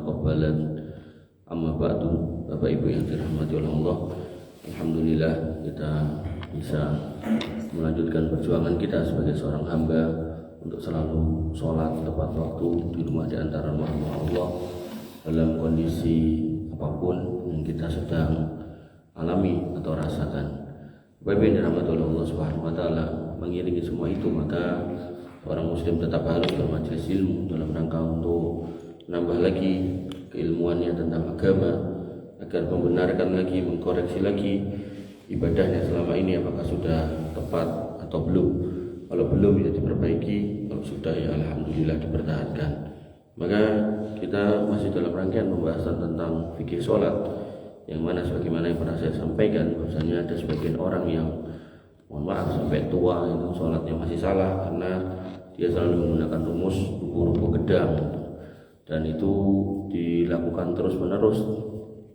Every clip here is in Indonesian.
taqabbalan. Amma ba'du, Bapak Ibu yang dirahmati oleh Allah, alhamdulillah kita bisa melanjutkan perjuangan kita sebagai seorang hamba untuk selalu sholat tepat waktu di rumah di antara rumah Allah dalam kondisi apapun yang kita sedang alami atau rasakan. Bapak Ibu yang dirahmati oleh Allah Subhanahu wa taala, mengiringi semua itu maka orang muslim tetap harus bermajelis ilmu dalam rangka untuk menambah lagi keilmuannya tentang agama agar membenarkan lagi, mengkoreksi lagi ibadahnya selama ini apakah sudah tepat atau belum. Kalau belum ya diperbaiki, kalau sudah ya alhamdulillah dipertahankan. Maka kita masih dalam rangkaian pembahasan tentang fikih sholat, yang mana sebagaimana yang pernah saya sampaikan bahwasanya ada sebagian orang yang mohon maaf sampai tua itu sholatnya masih salah karena dia selalu menggunakan rumus ruku-ruku gedang, dan itu dilakukan terus menerus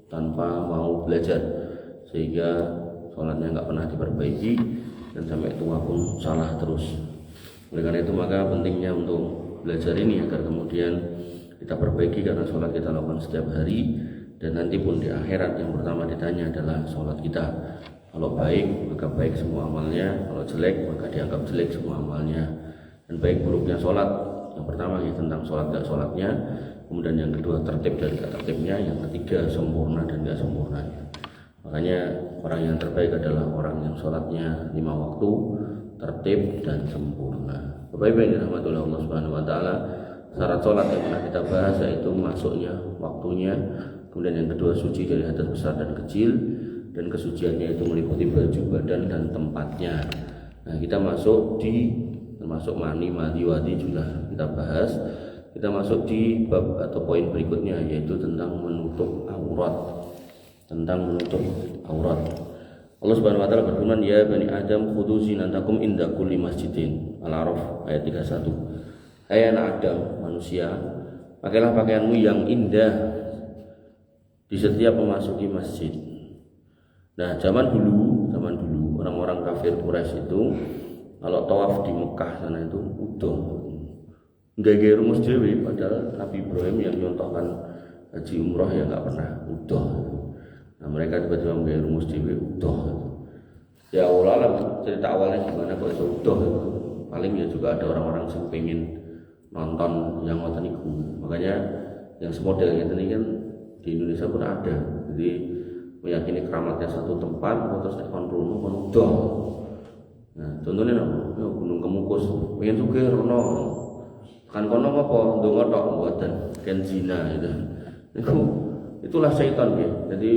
tanpa mau belajar sehingga sholatnya nggak pernah diperbaiki dan sampai tua pun salah terus. Oleh karena itu maka pentingnya untuk belajar ini agar kemudian kita perbaiki, karena sholat kita lakukan setiap hari dan nanti pun di akhirat yang pertama ditanya adalah sholat kita. Kalau baik maka baik semua amalnya, kalau jelek maka dianggap jelek semua amalnya. Dan baik buruknya sholat, yang pertama ya tentang sholat gak sholatnya, kemudian yang kedua tertib dan gak tertibnya, yang ketiga sempurna dan gak sempurnanya. Makanya orang yang terbaik adalah orang yang sholatnya 5 waktu, tertib dan sempurna. Bapak Ibu yang dirahmati oleh Allah Subhanahu wa taala, syarat sholat yang pernah kita bahas yaitu masuknya waktunya, kemudian yang kedua suci dari hadas besar dan kecil, dan kesuciannya itu meliputi baju, badan dan tempatnya. Nah, kita masuk di termasuk mani, madi, wadi sudah kita bahas. Kita masuk di bab atau poin berikutnya yaitu tentang menutup aurat. Tentang menutup aurat. Allah Subhanahu wa taala berfirman, "Ya bani Adam, khudhu zinatakum inda kulli masjidin." Al-A'raf ayat 31. Hai anak Adam, manusia, pakailah pakaianmu yang indah di setiap memasuki masjid. Nah, zaman dulu orang-orang kafir Quraisy itu kalau tawaf di Mekah sana itu udah nggak rumus dewi, padahal Nabi Ibrahim yang nyontohkan haji umroh ya nggak pernah udah. Nah, mereka tiba-tiba nggak rumus dewi udah. Ya Allah, cerita awalnya gimana kok iso udah. Paling ya juga ada orang-orang yang pengen nonton yang ngoten niku. Makanya yang semodel ini kan di Indonesia pun ada. Jadi meyakini keramatnya satu tempat terus nek kon rono kon udah. Nah, contohnya Gunung Kemukus, pengen sugih rono. Kan kono apa ndonga tok mboten ken zina itu. Itulah syaitan ya. Jadi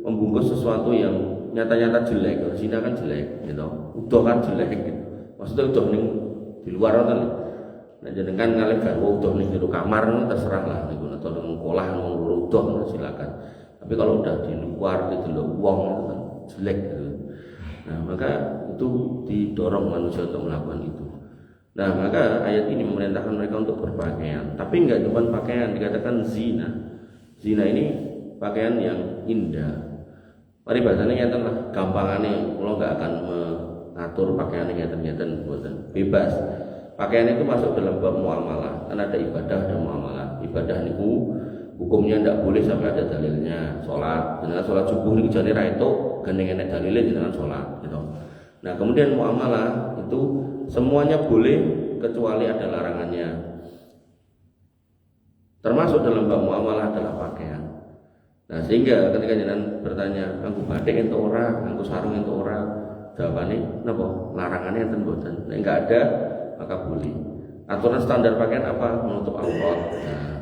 membungkus sesuatu yang nyata-nyata jelek. Zina kan jelek gitu. Udah kan jelek gitu. Maksudnya udah ning di luar kan. Nah, jenengan ngalih garwa udah ning jero kamar terserah lah niku, atau nang sekolah nang udah silakan. Tapi kalau udah di luar didelok wong itu kan jelek gitu. Nah, maka itu didorong manusia untuk melakukan itu. Nah, maka ayat ini memerintahkan mereka untuk berpakaian. Tapi enggak cuma pakaian, dikatakan zina. Zina ini pakaian yang indah. Mari bahasanya ngeten lah, gampangane kula enggak akan mengatur pakaian ngeten-ngeten mboten. Bebas. Pakaian itu masuk dalam bab muamalah. Kan ada ibadah dan muamalah. Ibadah niku hukumnya tidak boleh sampai ada dalilnya. Sholat, dengan sholat subuh ini jane ra itu gandeng enek dalile dengan sholat gitu. Nah, kemudian muamalah itu semuanya boleh kecuali ada larangannya. Termasuk dalam bab muamalah adalah pakaian. Nah, sehingga ketika jenengan bertanya, "Nganggo batik ento ora, nganggo sarung ento ora?" Jawabane napa? Larangannya enten mboten. Nek enggak ada, maka boleh. Aturan standar pakaian apa? Menutup aurat. Nah,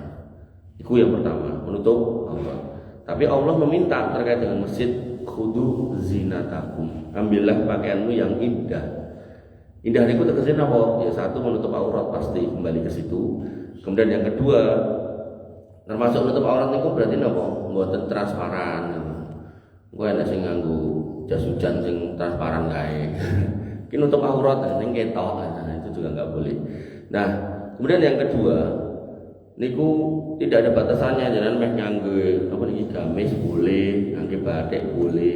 itu yang pertama, menutup aurat. Tapi Allah meminta terkait dengan masjid, khudhu zinatakum. Ambillah pakaianmu yang indah. Indah itu tegese apa? Ya satu menutup aurat pasti, kembali ke situ. Kemudian yang kedua, termasuk menutup aurat itu berarti apa? Mboten transparan. Gue ana sing nganggo jas hujan sing transparan kae. Ki nutup aurat ning ketok. Nah, itu juga enggak boleh. Nah, kemudian yang kedua, niku tidak ada batasannya, jangan meh nganggo apa niki gamis boleh, nganggo batik boleh,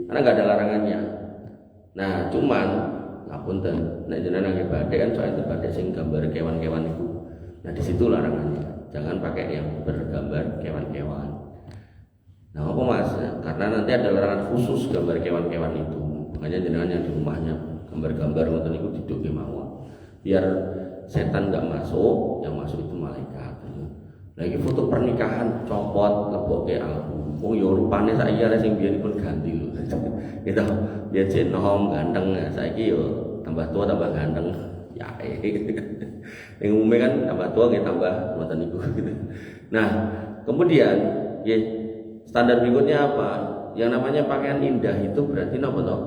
karena nggak ada larangannya. Nah, cuman ngapunten, nek jenengan nganggo batik kan soalnya batik sing gambar kewan-kewan itu. Nah, di situ larangannya. Jangan pakai yang bergambar kewan karena nanti ada larangan khusus gambar kewan-kewan itu. Makanya jenengan yang di rumahnya gambar-gambar ngoten niku diduke mawon. Biar setan nggak masuk, yang masuk itu malaikat. Lagi foto pernikahan copot lebokke album. Wong yo rupane saiki arek sing biyen pun ganti lho. Gitu. Dia nom ganteng, saiki yo tambah tua tambah ganteng. Ya. Yang umumnya kan tambah tua nggih tambah ngoten niku gitu. Nah, kemudian ya standar berikutnya apa? Yang namanya pakaian indah itu berarti napa toh?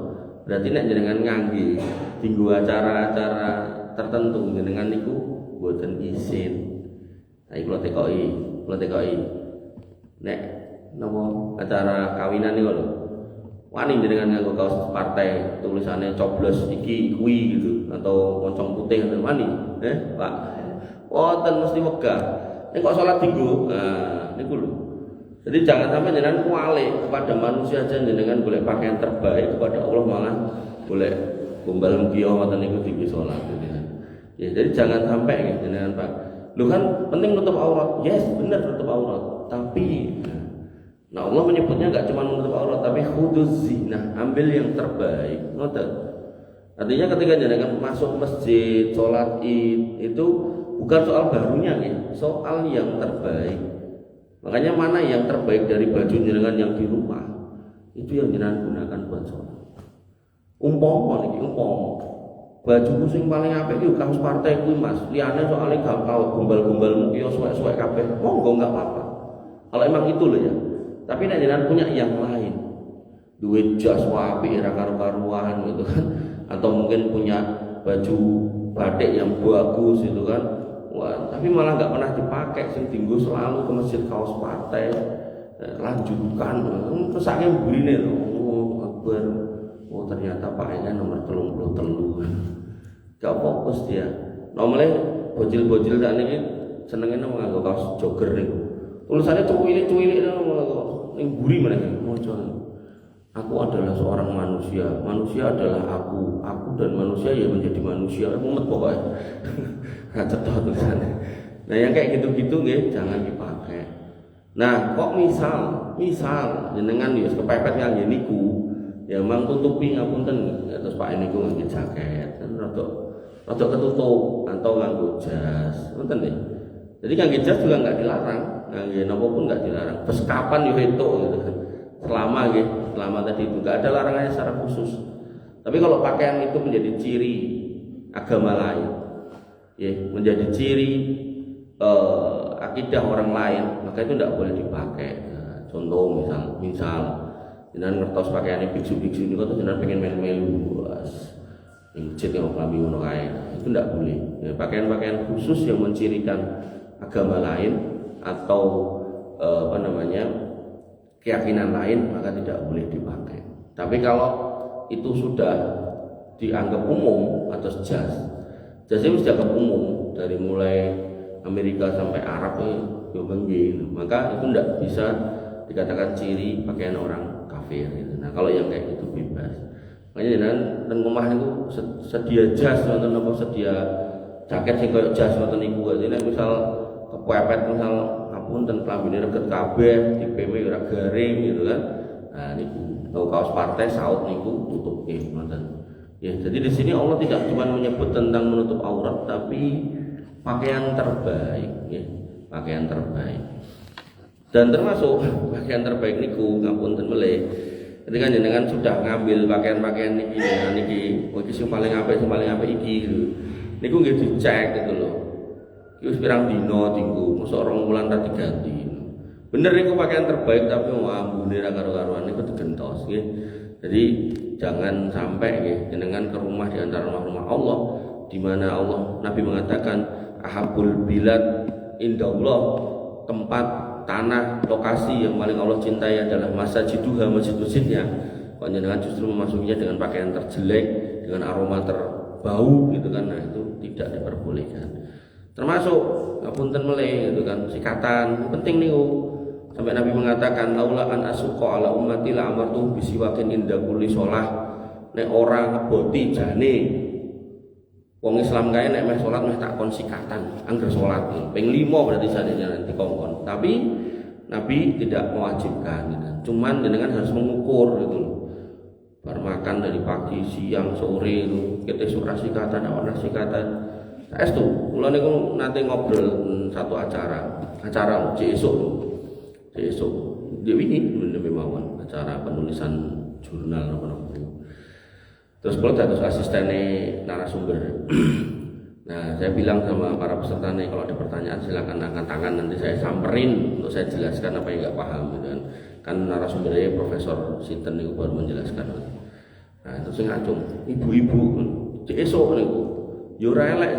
Berarti nek jenengan ngangge dinggo acara-acara tertentu jenengan niku boten izin. Saiki kula tekoki. Nek napa acara kawinan niku lho. Wani jenengan nganggo kaos partai tulisannya coblos iki kuwi gitu atau moncong putih ngoten wani. Pak. Wonten mesti wegah. Nek kok salat dinggo. Nah, niku lho. Jadi jangan sampai jenengan kualik kepada manusia aja jenengan boleh pakaian terbaik, kepada Allah malah boleh gombal mugia ngoten niku dinggo salat gitu. Ya, jadi jangan sampai jenengan Pak. Lu kan penting nutup aurat. Yes, benar nutup aurat. Tapi nah Allah menyebutnya enggak cuma menutup aurat tapi khuduz zinah, ambil yang terbaik. Ngoten. Artinya ketika jenengan masuk masjid, sholat Id itu bukan soal barunya ya, soal yang terbaik. Makanya mana yang terbaik dari baju jenengan yang di rumah itu yang jenengan gunakan buat sholat. Umpama baju sing paling apik iki kaos partai kuwi Mas. Liyane soalnya gampang gombal-gombal mungkin suwek-suwek kabeh. Monggo enggak apa-apa. Kalau emang itu loh ya. Tapi nek jenengan punya yang lain. Duit jas apik ra karo-karuan gitu kan. Atau mungkin punya baju batik yang bagus itu kan. Wah, tapi malah enggak pernah dipakai sing dienggo selalu ke masjid kaos partai. Lanjutkan terus saking burine lho. Oh, akbar. Oh ternyata pakainya nomor 33. Gak fokus dia. Nomornya bojil-bojil tak ini senengnya nganggo kaos jogger nih. Tulisannya cuilik-cuilik ning buri mereka. Aku adalah seorang manusia. Manusia adalah aku. Aku dan manusia ya menjadi manusia. Mumet pokoknya. Cetok tulisannya. Nah yang kayak gitu-gitu nggih jangan dipakai. Nah kok misal jenengan ya kepepet ngangge niku. Ya memang tutupi ngapunten terus Pak niku nganggo jaket kan rada ketutup atau nganggo jas ngoten nggih. Jadi nganggo jas juga enggak dilarang, nganggo napa pun enggak dilarang. Terus kapan yo entuk gitu kan. Selama tadi itu enggak ada larangannya secara khusus. Tapi kalau pakaian itu menjadi ciri agama lain, ya menjadi ciri akidah orang lain, maka itu enggak boleh dipakai. Nah, contoh misal jenengan ngertos pakaiane biksu-biksu niku terus jenengan pengen melu-melu ning masjid yang klambi ngono kae. Itu ndak boleh. Ya, pakaian-pakaian khusus yang mencirikan agama lain atau keyakinan lain maka tidak boleh dipakai. Tapi kalau itu sudah dianggap umum atau jas ini sudah dianggap umum dari mulai Amerika sampai Arab ya maka itu ndak bisa dikatakan ciri pakaian orang kafir gitu. Nah kalau yang kayak gitu bebas. Makanya dan rumah itu sedia jas atau apa sedia jaket sing koyo jas ngoten niku. Jadi nek misal kepepet misal ngapunten klambine reget kabeh, dipeme ora garing gitu kan. Nah niku kaos partai saut niku tutup ngoten. Ya jadi di sini Allah tidak cuma menyebut tentang menutup aurat tapi pakaian terbaik ya, pakaian terbaik. Dan termasuk pakaian terbaik niku ngapunten meleh ketika jenengan sudah ngambil pakaian-pakaian niki sing paling apik iki niku nggih dicek gitu loh. Iki wis pirang dina dienggo, mosok 2 wulan ra diganti. Bener niku pakaian terbaik tapi ambune ra karo-karuan niku digentos nggih. Jadi jangan sampai nggih jenengan ke rumah di antara rumah-rumah Allah di mana Allah Nabi mengatakan ahabul bilad indallah, tempat tanah lokasi yang paling Allah cintai adalah masajiduha, masjid-masjidnya. Kalau jenengan justru memasukinya dengan pakaian terjelek, dengan aroma terbau gitu kan, nah itu tidak diperbolehkan. Termasuk ngapunten meleh gitu kan, sikatan penting nih sampai Nabi mengatakan laula an asuqa ala ummati la amartu bisiwakin inda kulli shalah. Nek ora ngeboti jane wong Islam kae nek meh salat meh tak kon sikatan, angger salat. Ping 5 berarti sadene nanti kongkon. Tapi Nabi tidak mewajibkan gitu. Cuman jenengan harus mengukur gitu loh. Bar makan dari pagi, siang, sore itu kita suka sikatan, awak sikatan. Saya tuh, kula niku nanti ngobrol satu acara esuk lho. Esuk dia wingi mawon acara penulisan jurnal apa-apa. Terus kalau dados asistennya narasumber. Nah, saya bilang sama para peserta nih, kalau ada pertanyaan silakan angkat tangan, nanti saya samperin untuk saya jelaskan apa yang nggak paham gitu kan. Kan narasumbernya Profesor Sinten itu baru menjelaskan. Nah, terus saya ngacung, ibu-ibu cek esok niku. Yo ora elek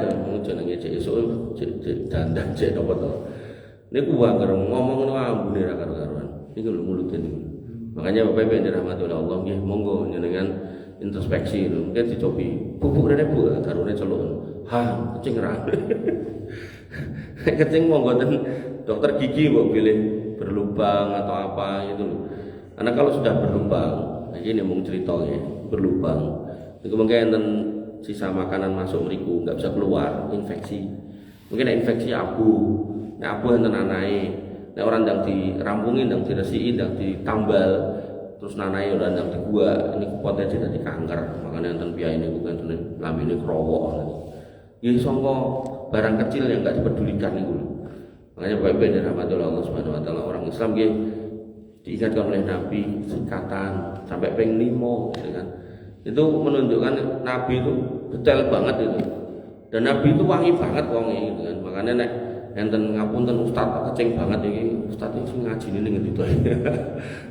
jenenge cek esok cek dandan cek apa to. Niku wae ngomong ngono ambune ra karo-karuan. Niku lho mulute niku. Makanya Bapak Ibu yang dirahmati oleh Allah nggih monggo jenengan introspeksi lho. Mungkin dicobi. Bubuk rene Bu garone celuk. Ha, kecing ra. Kecing monggo dokter gigi mbok pilih berlubang atau apa gitu loh. Karena kalau sudah berlubang, ini mung cerita ya, berlubang. Itu mungkin enten sisa makanan masuk mriku enggak bisa keluar, infeksi. Mungkin infeksi abu. Nah, abu enten anae. Nek orang ndang dirampungi, ndang diresiki, ndang ditambal, terus nanai ora ndang dibuat, ini potensi dadi kanker. Makanya enten piyai niku kan lambene krowok. Ya sangka barang kecil yang enggak dipedulikan niku. Makanya Bapak Ibu dirahmati oleh Allah Subhanahu wa taala, orang Islam nggih diingatkan oleh Nabi sikatan sampai ping 5 gitu kan. Itu menunjukkan Nabi itu detail banget itu. Dan Nabi itu wangi banget wonge gitu kan. Makanya nek enten ngapunten ustaz kecing banget iki, ustaz iki ngajine ning ngendi to.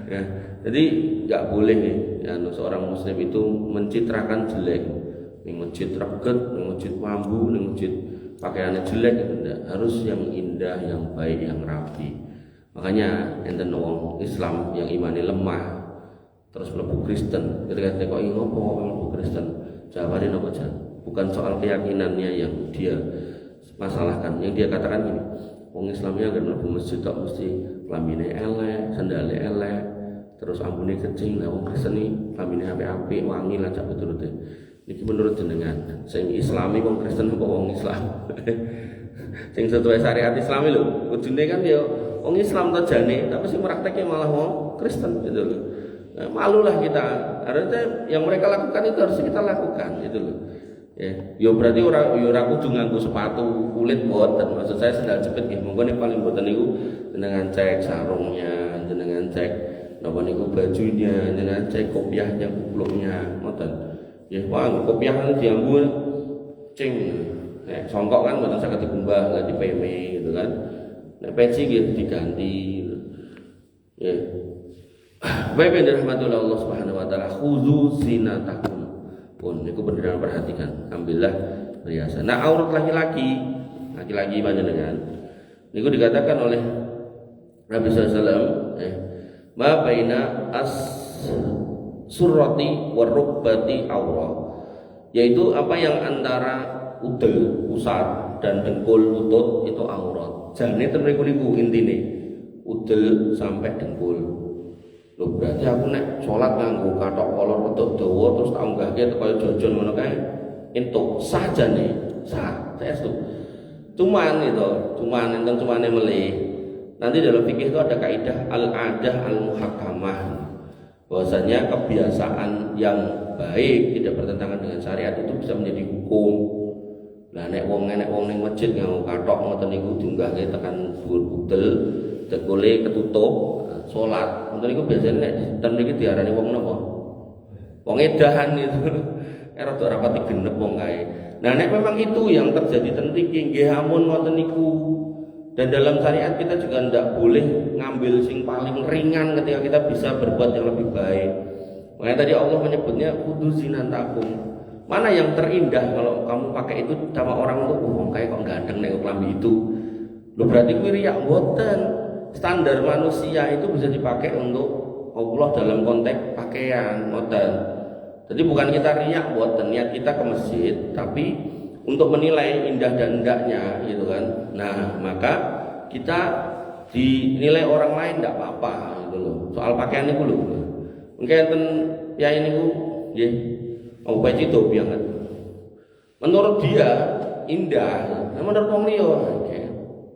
Ya. Jadi enggak boleh ya seorang muslim itu mencitrakan jelek. Ning masjid reget, ning masjid mambu, ning masjid pakaiannya jelek gitu enggak. Harus yang indah, yang baik, yang rapi. Makanya enten wong Islam yang imane lemah terus mlebu Kristen, ketika kok ngopo mlebu Kristen, jawabane nopo jan? Bukan soal keyakinannya yang dia masalahkan, yang dia katakan gini, wong Islamnya agar mlebu masjid tok mesti lambine elek, sandale elek, terus ambune kecing, lah wong Kristen iki lambine apik-apik, wangi lah cak beturute. Iki menurut jenengan, sing Islami wong Kristen apa wong Islam? Sing sesuai syariat Islami lho, kudune kan ya wong Islam to jane, tapi sing prakteknya malah wong Kristen gitu loh. Nah, malulah kita. Harusnya yang mereka lakukan itu harus kita lakukan gitu loh. Ya, yo berarti ora kudu nganggo sepatu kulit boten. Maksud saya sendal jepit nggih. Monggo nek paling boten niku jenengan cek sarungnya, jenengan cek napa niku bajunya, jenengan cek kopiahnya, kupluknya, ngoten. Ya, wah kopiah kan dianggo cing. Nek songkok kan mboten saged dikumbah, ganti peme gitu kan. Nek peci gitu diganti. Ya. Baik yang dirahmati oleh Allah Subhanahu wa taala, khudzu zinatakum. Pun niku beneran perhatikan, ambillah perhiasan. Nah, aurat laki-laki panjenengan. Niku dikatakan oleh Nabi sallallahu alaihi wasallam, ma baina as-surrati war-rukbati aurat. Yaitu apa yang antara udel, pusar dan dengkul lutut itu aurat. Jane ten mriku niku intine. Udel sampai dengkul. Loh berarti aku nek sholat nganggo kathok kolor wedok dawa terus tak unggahke kaya jojon ngono kae. Entuk sah jane, sah. Saestu. Cuman enten cumane melih. Nanti dalam fikih itu ada kaidah al-adah al-muhakkamah. Bahwasanya kebiasaan yang baik tidak bertentangan dengan syariat itu bisa menjadi hukum. Lah nek wong ning masjid nganggo kathok ngoten niku diunggahke tekan dhuwur budel, dekole ketutup salat. Ngoten niku biasane nek ten niki diarani wong napa? Wong edahan itu. Rada ora pati genep wong kae. Nah nek memang itu yang terjadi ten mriki nggih amun ngoten niku. Dan dalam syariat kita juga tidak boleh ngambil sing paling ringan ketika kita bisa berbuat yang lebih baik. Makanya tadi Allah menyebutnya khudzu zinatakum. Mana yang terindah kalau kamu pakai itu sama orang tuh wong kae kok gandeng nek klambi itu. Lho berarti kuwi riya mboten. Standar manusia itu bisa dipakai untuk Allah dalam konteks pakaian, ngoten. Jadi bukan kita riak buat niat kita ke masjid, tapi untuk menilai indah dan enggaknya gitu kan. Nah, maka kita dinilai orang lain enggak apa-apa gitu loh. Soal pakaian itu loh. Mungkin enten ya ini ku nggih mau peci topi banget. Menurut dia indah, menurut wong liya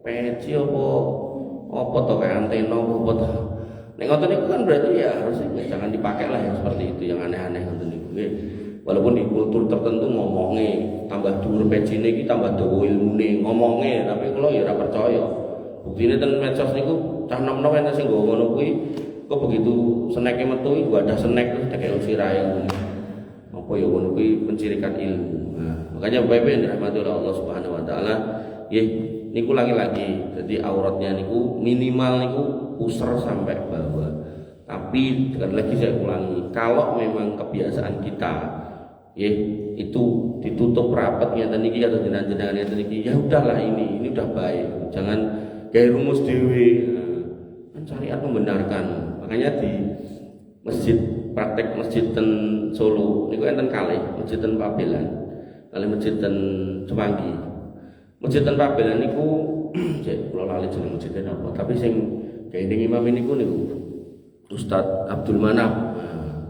peci apa apa to kayak antena apa to. Nek ngoten niku kan berarti ya harusnya jangan dipakai lah yang seperti itu, yang aneh-aneh ngoten niku nggih. Walaupun di kultur tertentu ngomongnya tambah dhuwur pecine iki tambah dawa ilmune ngomongnya, tapi kula ya ora percaya. Buktine ten medsos niku cah nom-nom enten sing nggawa ngono kuwi kok begitu seneke metu iku ada senek terus dikek sirahe ngono. Apa ya ngono kuwi pencirikan ilmu. Nah, makanya Bapak Ibu yang dirahmati oleh Allah Subhanahu wa taala, nggih niku lagi-lagi. Jadi auratnya niku minimal niku pusar sampai bawah. Tapi sekali lagi saya ulangi, kalau memang kebiasaan kita itu ditutup rapat ngeten iki atau jenengan ngeten iki, ya udahlah ini udah baik. Jangan kayak rumus dewe. Kan syariat membenarkan. Makanya di masjid praktek masjid ten Solo niku enten kalih masjid ten Pabelan, kalih masjid ten Semanggi. Masjid ten Pabelan niku cek kula lali jeneng masjidnya apa, tapi sing kene imam niku Ustadz Abdul Manap.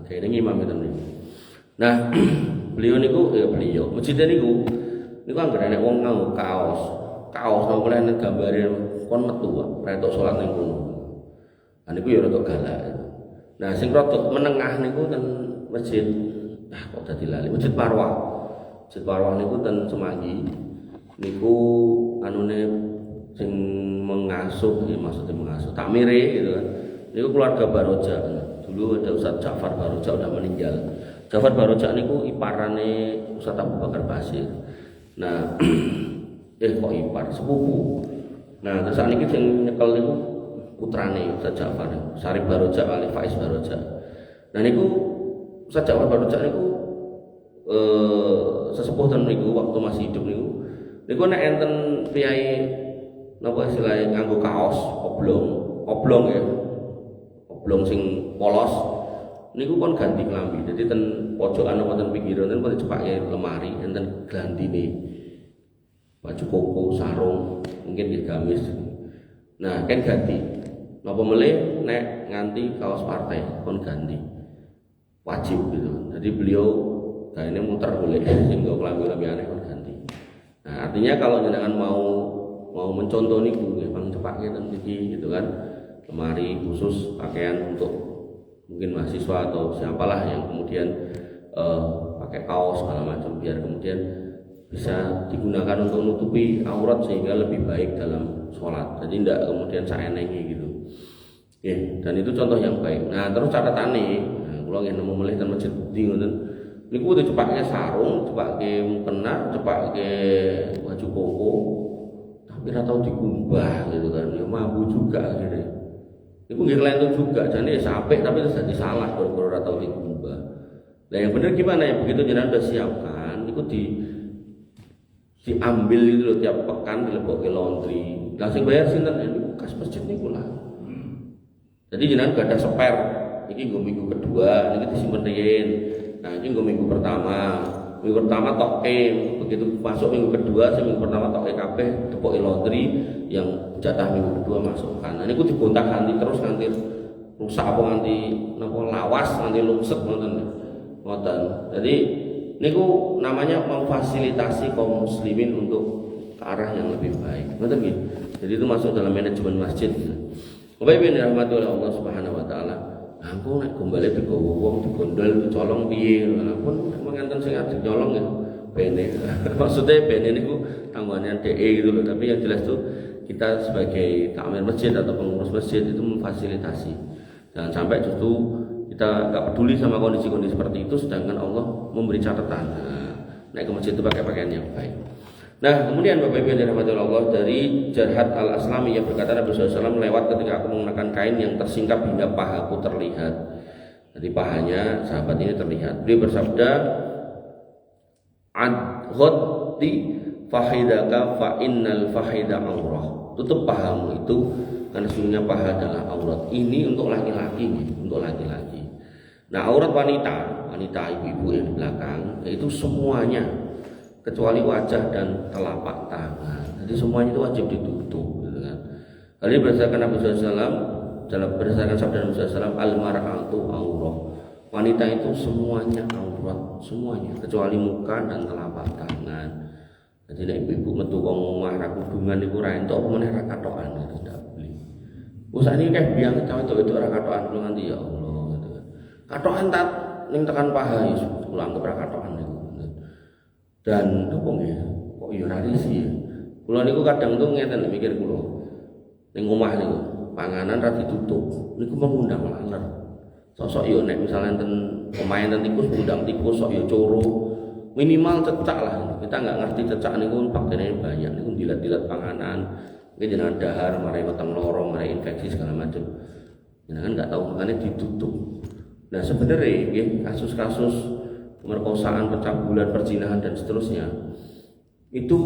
Kene imam itu niku. Nah, beliau masjidnya niku anggere nek wong nganggo kaos nang mulai nek gambare kon metu retok salat ning kono. Nah niku ya rada galak. Nah, sing rada menengah niku ten masjid kok dadi lali. Masjid Marwah. Masjid Marwah niku ten Semanggi. Niku anune sing mengasuh, ya maksudnya mengasuh tamire gitu kan. Niku keluarga Baroja. Dulu ada Ustaz Ja'far Baroja udah meninggal. Ja'far Baroja niku iparane Ustaz Abu Bakar Basir. Nah, kok ipar sepupu. Nah, terus sakniki sing nyekel niku putrane Ustaz Ja'far, Sarif Baroja kali Faiz Baroja. Nah niku Ustaz Ja'far Baroja niku sesepuh ten niku waktu masih hidup niku nek enten priyayi napa istilahnya nganggo kaos oblong ya. Oblong sing polos niku kon ganti klambi. Jadi ten pojokan apa ten pinggiran ten kon cepake lemari enten glandine. Baju koko, sarung, mungkin nggih gamis. Nah, kan ganti. Napa melih nek nganti kaos partai kon ganti. Wajib gitu. Jadi beliau kayaknya muter boleh sing nggo klambi-klambi aneh kon ganti. Nah, artinya kalau jenengan mau mencontoh niku nggih pang cepake ten iki gitu kan. Lemari khusus pakaian untuk mungkin mahasiswa atau siapalah yang kemudian pakai kaos segala macam biar kemudian bisa digunakan untuk menutupi aurat sehingga lebih baik dalam sholat. Jadi tidak kemudian saenenge gitu. Dan itu contoh yang baik. Nah, terus catatane, kula nggih nemu melih ten masjid Budi ngoten. Niku kudu cepake sarung, cepake mukena, cepake baju koko. Tapi ora tau dikumbah gitu kan. Ya mampu juga akhirnya. Niku nggih kelentuk juga, jane apik tapi terus jadi salah kalau ora tau dikumbah. Nah, yang benar gimana ya? Begitu jenengan udah siapkan, niku diambil itu loh tiap pekan dilebokke laundry. Langsung bayar sinten niku kas masjid niku lah. Jadi jenengan gak ada spare. Iki nggo minggu kedua, niki disimpen riyen. Nah, iki nggo minggu pertama. Minggu pertama toke, begitu masuk minggu kedua, minggu pertama toke kabeh debokke laundry yang jatah minggu kedua masukkan. Nah, niku digontak-ganti terus nganti rusak apa nganti napa lawas nganti lungset ngoten. Jadi niku namanya memfasilitasi kaum muslimin untuk ke arah yang lebih baik. Ngoten nggih. Jadi itu masuk dalam manajemen masjid. Bapak Ibu yang dirahmati oleh Allah Subhanahu wa taala. Aku nek gombale digawa wong digondol dicolong piye? Pun mengenten sing ajeng nyolong ya bene. Maksudnya bene niku tanggungannya DE gitu loh. Tapi yang jelas tuh kita sebagai takmir masjid atau pengurus masjid itu memfasilitasi. Jangan sampai justru kita nggak peduli sama kondisi-kondisi seperti itu, sedangkan Allah memberi catatan. Naik ke masjid itu pakai pakaian yang baik. Nah, kemudian Bapak Ibu yang dirahmati Allah, dari Jarhad Al-Aslami yang berkata Nabi SAW lewat ketika aku menggunakan kain yang tersingkap hingga pahaku terlihat. Jadi pahanya sahabat ini terlihat. Beliau bersabda, "Adghati fahidaka fa innal fahida aurah." Tutup pahamu itu karena sesungguhnya paha adalah aurat. Ini untuk laki-laki, untuk laki-laki. Nah, aurat wanita ibu-ibu yang di belakang itu semuanya kecuali wajah dan telapak tangan. Jadi semuanya itu wajib ditutup, gitu kan. Hal ini berdasarkan Nabi SAW, berdasarkan sabda Nabi SAW, al-mar'atu aurah. Wanita itu semuanya aurat, semuanya kecuali muka dan telapak tangan. Jadi nek ibu-ibu metu wong omah ra kudungan niku ra entuk apa meneh ra katokan itu ndak boleh. Usah ini kayak biang cawe itu ora katokan kula nganti ya Allah gitu kan. Katokan tak ning tekan paha ya kula anggap ora katokan niku. Dan apa nggih kok ya ora risi ya. Kula niku kadang tuh ngeten mikir kula. Ning omah niku panganan ra ditutup. Niku mengundang laler. Sosok yo nek misalnya enten omahe enten tikus undang tikus sok yo coro. Minimal cecak lah. Kita nggak ngerti cecak niku bakteri banyak niku dilat-dilat panganan. Mungkin jenengan dahar, marai weteng lorong, marai infeksi segala macam. Jenengan nggak tahu makanya ditutup. Nah sebenarnya kasus-kasus pemerkosaan, pencabulan, perzinahan dan seterusnya itu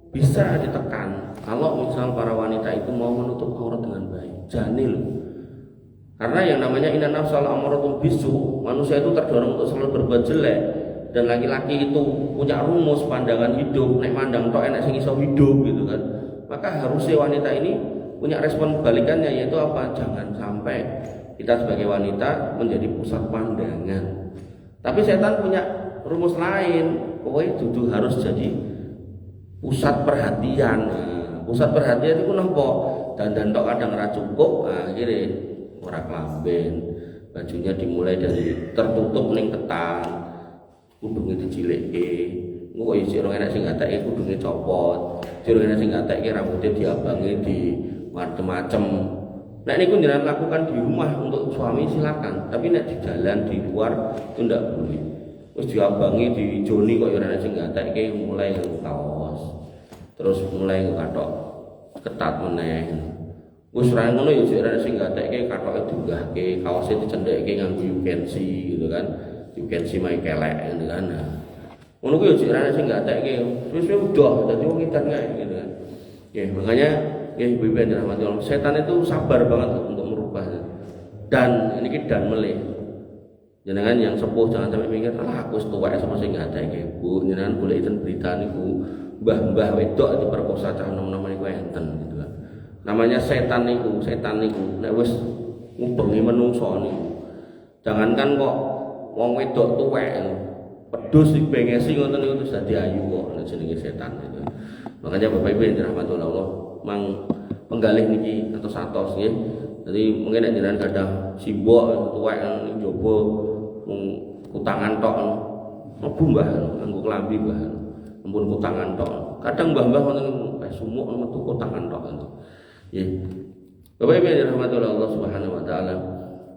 bisa ditekan kalau misal para wanita itu mau menutup aurat dengan baik. Janil. Karena yang namanya inna nafsal amaratum bisu, manusia itu terdorong untuk selalu berbuat jelek. Dan laki-laki itu punya rumus pandangan hidup, nek mandang tok enek sing iso hidup gitu kan. Maka harusnya wanita ini punya respon kebalikannya, yaitu apa? Jangan sampai kita sebagai wanita menjadi pusat pandangan. Tapi setan punya rumus lain, kowe dudu harus jadi pusat perhatian. Nah, pusat perhatian itu napa? Dandan tok kadang ora cukup, akhirnya ora klamben. Bajunya dimulai dari tertutup ning ketang, kudunge dicilike. Engko kok isih ora enak sing gateke kudunge copot. Jero enak sing gateke rambutnya diabangi di macem-macem. Nek niku jenengan lakukan di rumah untuk suami silakan, tapi nek di jalan di luar itu ndak boleh. Terus diabangi di joni kok ora enak sing gateke mulai kaos. Terus mulai katok ketat meneh. Wis ora ngono ya ora enak sing gateke katoke diunggahke, kaose dicendhekke nganggo yukensi gitu kan. Yukensi mai kelek gitu kan. Ngono ku yo ora enak sing gateke. Wis udah dadi wong edan kae gitu kan. Ya makanya ya ibu-ibu yang dirahmati Allah, setan itu sabar banget untuk merubah. Dan ini dan meleh. Jenengan yang sepuh jangan sampai mikir, aku wis tuwek sama sing ngateke. Bu, jenengan boleh iten berita niku mbah-mbah wedok diperkosa cah nom-nom niku enten gitu kan. Namanya setan niku nek wis ngubengi menungso niku. Jangankan kok wong wedok tuwek pedus dibengesi ngoten niku terus dadi ayu kok jenenge setan itu. Makanya Bapak Ibu yang dirahmati Allah, mang penggalih niki atau satos nggih. Jadi mungkin nek jenengan gadah simbok tuwek ning jaba kutangan tok. Mlebu mbah nganggo klambi mbah. Ampun kutangan tok. Kadang mbah-mbah wonten sumuk metu kutangan tok. Nggih. Bapak Ibu yang dirahmati Allah Subhanahu wa taala.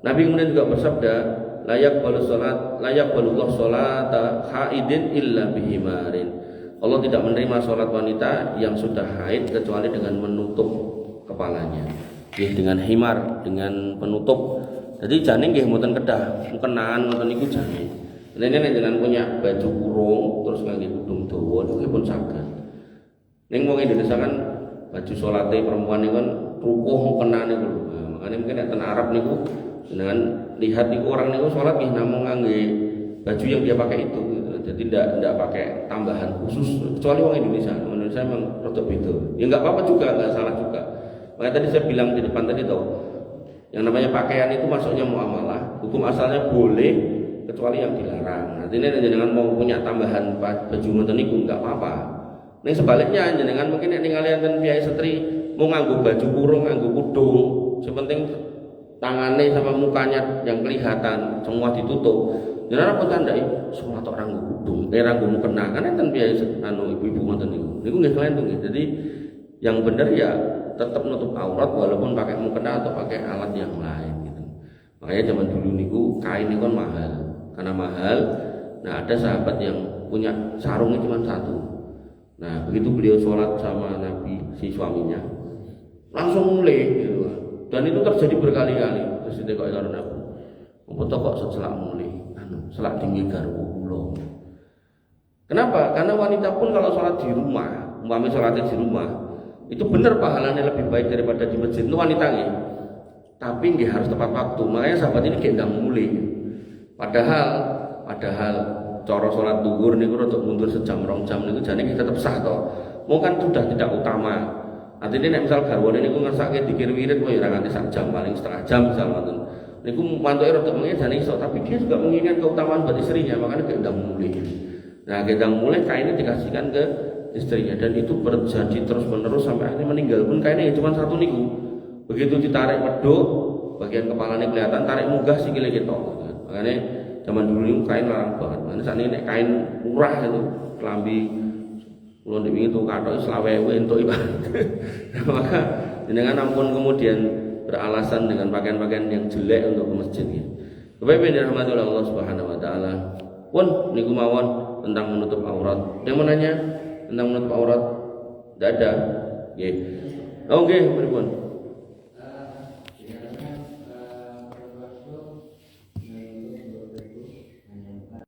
Nabi kemudian juga bersabda, layak balullah salata haidin illa bihimarin. Allah tidak menerima sholat wanita yang sudah haid kecuali dengan menutup kepalanya, dengan himar, dengan penutup. Jadi jane nggih mboten kedah mukenan ngoten niku jane. Ini dengan punya baju kurung terus ngangge kudung dawa niku pun saged. Ning wong Indonesia kan baju salate perempuan niku kan rukuh mukenan niku lho. Makane mungkin nek ten Arab niku dengan lihat niku orang niku salat nggih namung ngangge baju yang dia pakai itu. Jadi tidak pakai tambahan khusus, kecuali orang Indonesia memang rada beda. Ya nggak apa-apa juga, nggak salah juga. Makanya tadi saya bilang di depan tadi yang namanya pakaian itu masuknya muamalah, hukum asalnya boleh kecuali yang dilarang. Artinya jangan mau punya tambahan baju ngoten niku nggak apa-apa. Nih sebaliknya jangan mungkin nek kalian kan biaya setri mau nganggo baju kurung, nganggo kudung, sepenting tangannya sama mukanya yang kelihatan semua ditutup. Jangan apa tandai semua orang kudung, nganggo mukena kan enten biasa ibu-ibu ngoten niku. Niku nggih kelendung nggih. Jadi yang benar ya tetap nutup aurat walaupun pakai mukena atau pakai alat yang lain gitu. Makanya zaman dulu niku kain niku kan mahal. Karena mahal, nah ada sahabat yang punya sarungnya cuma satu. Nah, begitu beliau sholat sama Nabi si suaminya, langsung mulai gitu. Dan itu terjadi berkali-kali. Terus ditekok karo Nabi. Apa kok secelak mulai? Salat tinggi garwa kula. Kenapa? Karena wanita pun kalau sholat di rumah, umpamanya sholatnya di rumah, itu benar pahalanya lebih baik daripada di masjid. Itu wanita nggih. Tapi nggih harus tepat waktu. Makanya sahabat ini gendang mulai. Padahal cara sholat zuhur niku rada mundur sejam 2 jam niku jane tetep sah to. Mungkin sudah tidak utama. Artinya nek misal garwane niku ngersake dikir wirid kok ya ora nganti 1 jam, paling setengah jam misal ngoten. Niku mantuke rada mengi jane iso, tapi dia juga menginginkan keutamaan buat istrinya, makanya gendang mulai. Nah, gendang mulai kainnya dikasihkan ke istrinya dan itu terjadi terus menerus sampai akhirnya meninggal pun kainnya cuma satu niku. Begitu ditarik wedhus, bagian kepalanya kelihatan, tarik munggah sikile ketok. Makanya zaman dulu ini kain larang banget. Makanya saat ini kain murah itu, kelambi kula ndek itu kathok 20.000 entuk ibarat. Maka jenengan ampun kemudian beralasan dengan pakaian-pakaian yang jelek untuk ke masjid gitu. Kepepet dirahmati oleh Allah Subhanahu wa taala. Pun niku mawon tentang menutup aurat. Yang menanya tentang menutup aurat? Tidak ada. Nggih. Oh nggih, pripun?